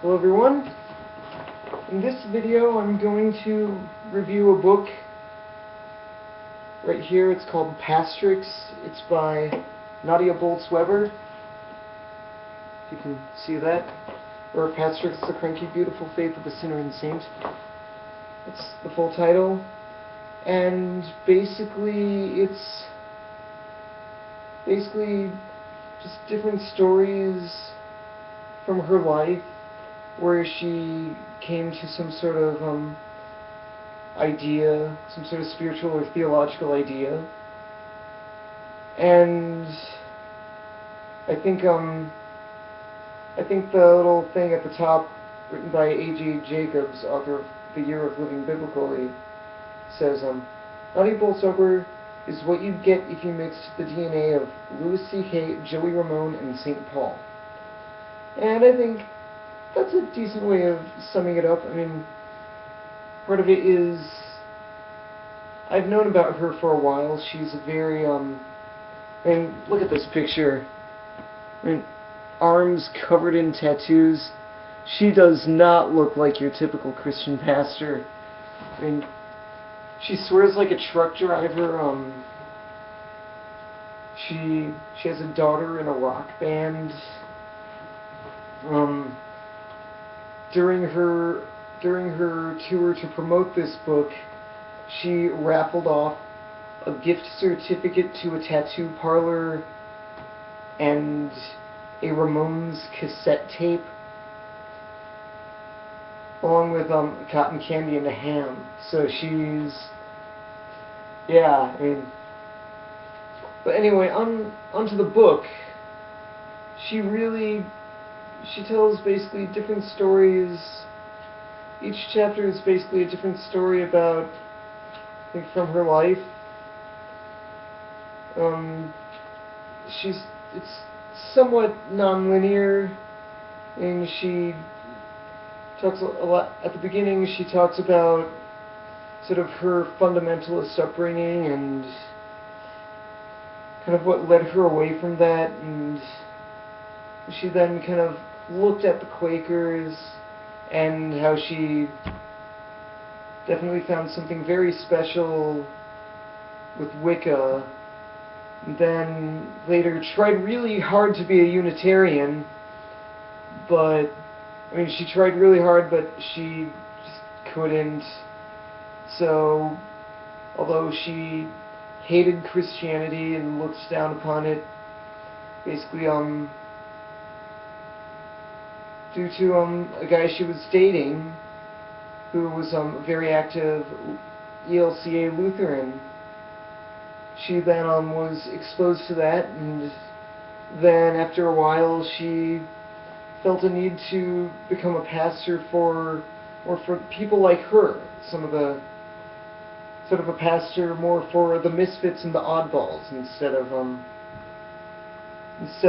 Hello everyone. In this video I'm going to review a book right here. It's called Pastrix. It's by Nadia Bolz-Weber. If you can see that. Or Pastrix, the Cranky, Beautiful Faith of the Sinner and Saint. That's the full title. And basically it's just different stories from her life where she came to some sort of idea, some sort of spiritual or theological idea. And I think the little thing at the top, written by A.J. Jacobs, author of The Year of Living Biblically, says, Nadia Bolz-Weber is what you'd get if you mixed the DNA of Louis C.K., Joey Ramone, and St. Paul. And I think that's a decent way of summing it up. I mean, part of it is, I've known about her for a while. She's a very, I mean, look at this picture. I mean, arms covered in tattoos. She does not look like your typical Christian pastor. I mean, she swears like a truck driver. She has a daughter in a rock band. During her tour to promote this book, she raffled off a gift certificate to a tattoo parlor and a Ramones cassette tape, along with cotton candy and a ham. So she's, yeah, I mean, but anyway, onto the book. She tells basically different stories. Each chapter is basically a different story about, I think, from her life. It's somewhat non-linear, and she talks a lot at the beginning. She talks about sort of her fundamentalist upbringing and kind of what led her away from that, and she then kind of looked at the Quakers and how she definitely found something very special with Wicca. And then later tried really hard to be a Unitarian, but I mean, she tried really hard, but she just couldn't. So, although she hated Christianity and looked down upon it, basically, due to a guy she was dating who was a very active ELCA Lutheran, she then was exposed to that, and then after a while she felt a need to become a pastor for people like her, some of the sort of a pastor more for the misfits and the oddballs instead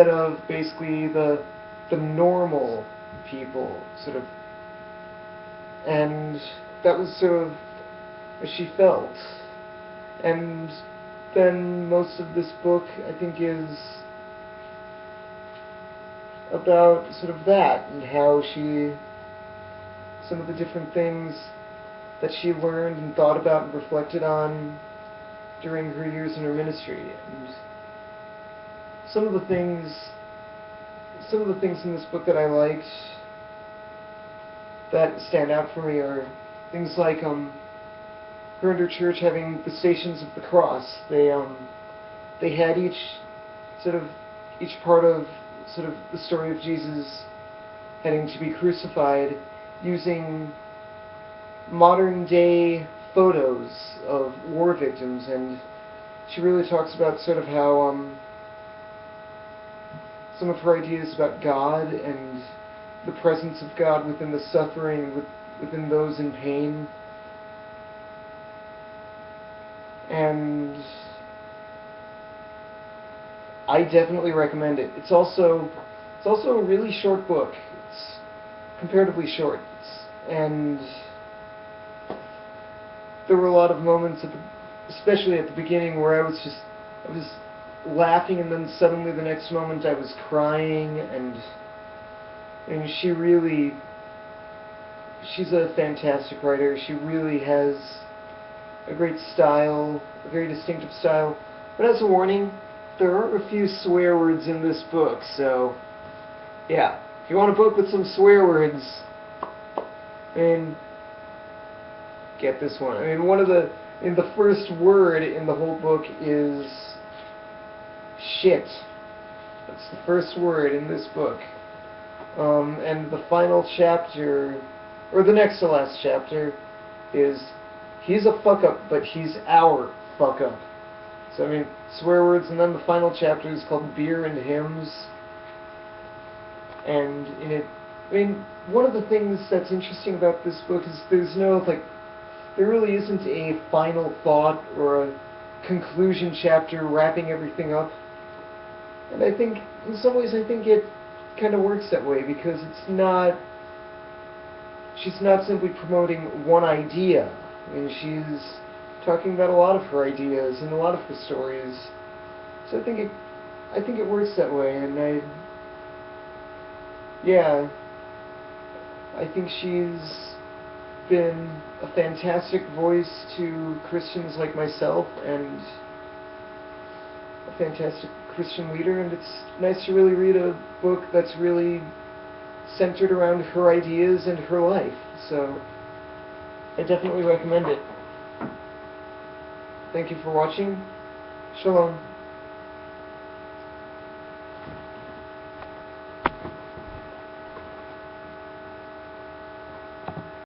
of basically the normal people, sort of. And that was sort of what she felt. And then most of this book, I think, is about sort of that, and how some of the different things that she learned and thought about and reflected on during her years in her ministry. And some of the things in this book that I liked that stand out for me are things like her and her church having the Stations of the Cross. They had each part of sort of the story of Jesus heading to be crucified using modern day photos of war victims, and she really talks about sort of how some of her ideas about God and the presence of God within the suffering, within those in pain. And I definitely recommend it. It's also a really short book. It's comparatively short, and there were a lot of moments, especially at the beginning, where I was laughing, and then suddenly the next moment I was crying, and she really she's a fantastic writer. She really has a great style, a very distinctive style. But as a warning, there are a few swear words in this book, so yeah, if you want a book with some swear words, then get this one. I mean, the first word in the whole book is shit. That's the first word in this book. And the final chapter, or the next to last chapter, is he's a fuck up, but he's our fuck up. So, I mean, swear words, and then the final chapter is called Beer and Hymns. And in it, I mean, one of the things that's interesting about this book is there really isn't a final thought or a conclusion chapter wrapping everything up. And I think, in some ways, I think it kind of works that way, because she's not simply promoting one idea. I mean, she's talking about a lot of her ideas and a lot of her stories. So I think it works that way, and I think she's been a fantastic voice to Christians like myself, and a fantastic Christian leader, and it's nice to really read a book that's really centered around her ideas and her life. So I definitely recommend it. Thank you for watching. Shalom.